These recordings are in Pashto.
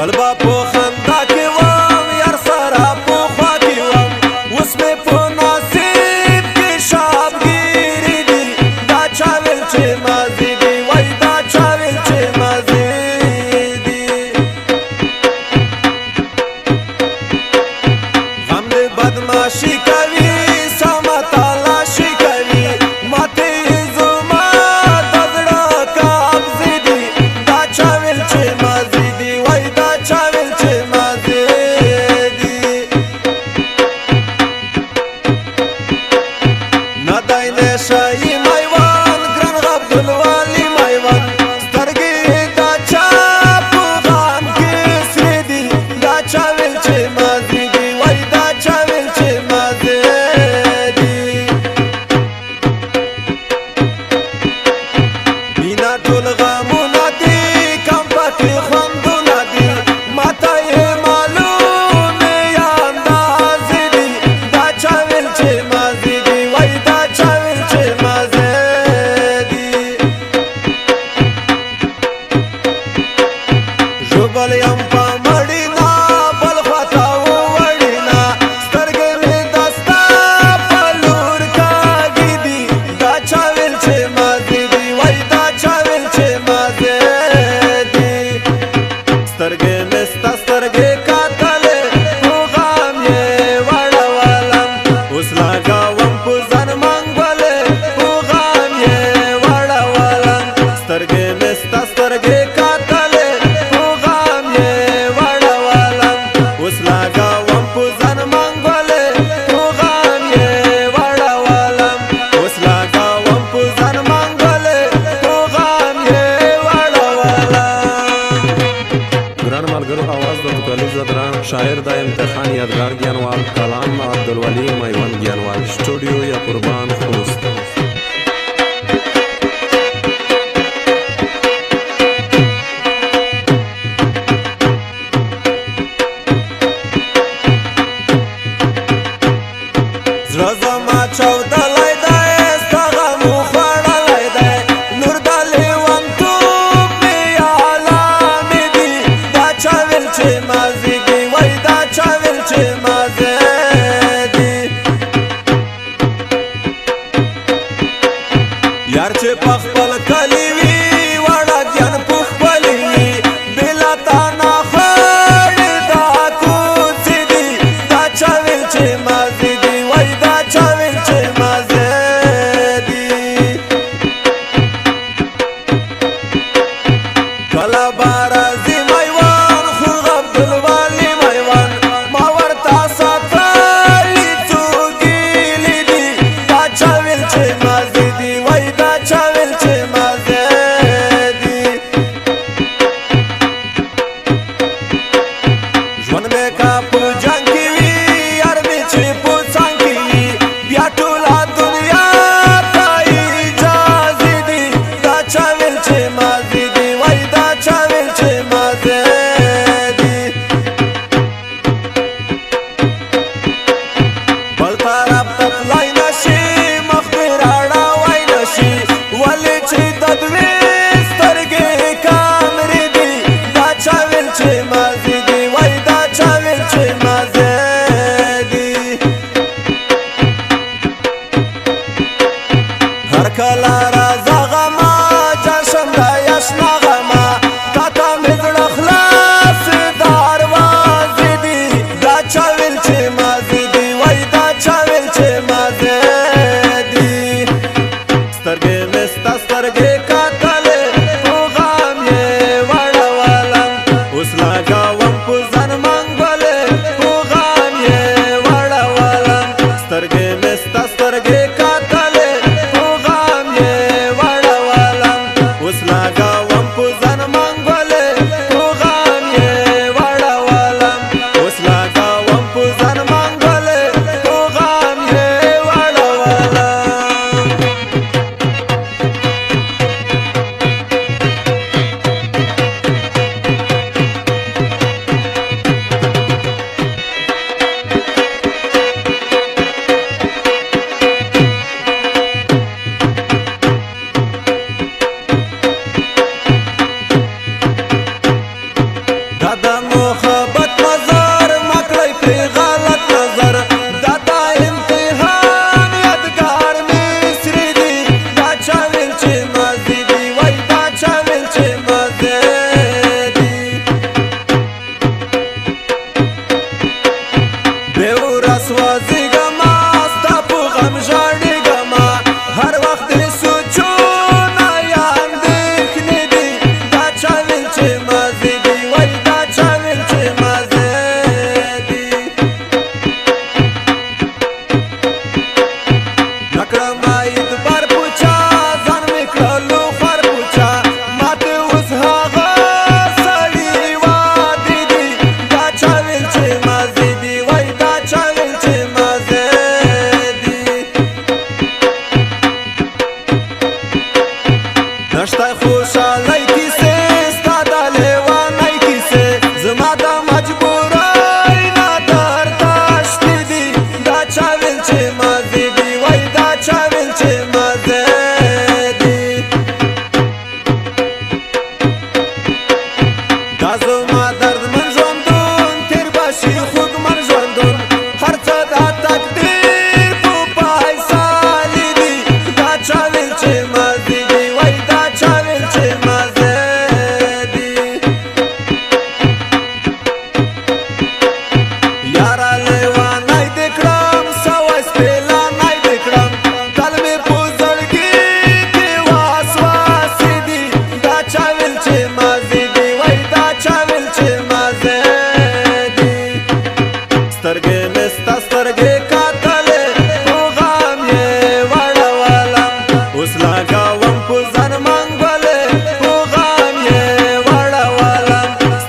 تلبا په خندا کې وم یار سره په خوا کې وم اوس مې په نصیب کې شابګیرې دي دا چا ویل چې ماضي دي وای دا چا ویل چې ماضي دي غم دې بدماشي کوي سمه تالاشي کوي ماته زما د زړه قبضې دي دا چا ویل چې ماضي دي وای دا چا ویل چې ماضي دي نه دی نشهیي میوان ګران عبدالولي میوان سترګې دا چا په غم کې سرې دي دا چا ویل چې ماضي دي وای دا چا ویل چې ماضي دي مینا ټول غمونه دي کم پکې خوندونه دي ماته یې معلومې اندازې دي دا چا ویل چې ماضي دي وای دا چا ویل چې ماضي دي ژوبل یم په مړینا بل خواته ووړینا سترګې مې دا ستا په لور کاږي دي دا چا ویل چې ماضي دي وای دا چا ویل چې ماضي دي سترګې مې ستا سترګې کتلې په غم یې وړولم اوس لګوم په ځان منګولې په غم یې وړولم سترګې مې ستا سترګې کتلې په غم یې وړولم اوس لګوم په ځان منګولې په غم یې وړولم اوس لګوم په ځان منګولې په غم یې وړولم ګران ملګرو اواز د متولي زدران شاعر د امتحان یادګار ګیانوال کلام عبدالولي میوند ګیانوال سټوډیو یا قربان خوست زړه زما چاودلی دی ستا غم وخوړلی دی نور د لیونتوب مې علامې دي دا چا ویل چې ماضي دي وای دا چا ویل چې ماضي دي یار چې په خپل کلي وي وړکیان په خپلې وي بېله تا ناخوړې دا کوڅې دي دا چا ویل چې ماضي دي وای دا چا ویل چې ماضي دي کله به راځي میوان خو عبدالولي میوان ما ورته ساتلي څو ګیلې دي دا چا ویل چې ماضي دي وای دا چا ویل چې ماضي دي ژوند مې کا په جنګ کې وي یار مې چې په څنګ کې وي بیا ټوله دنیا ته اجازې دي دا چا ویل چې ماضي دي وای دا چا ویل چې ماضي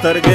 سترګې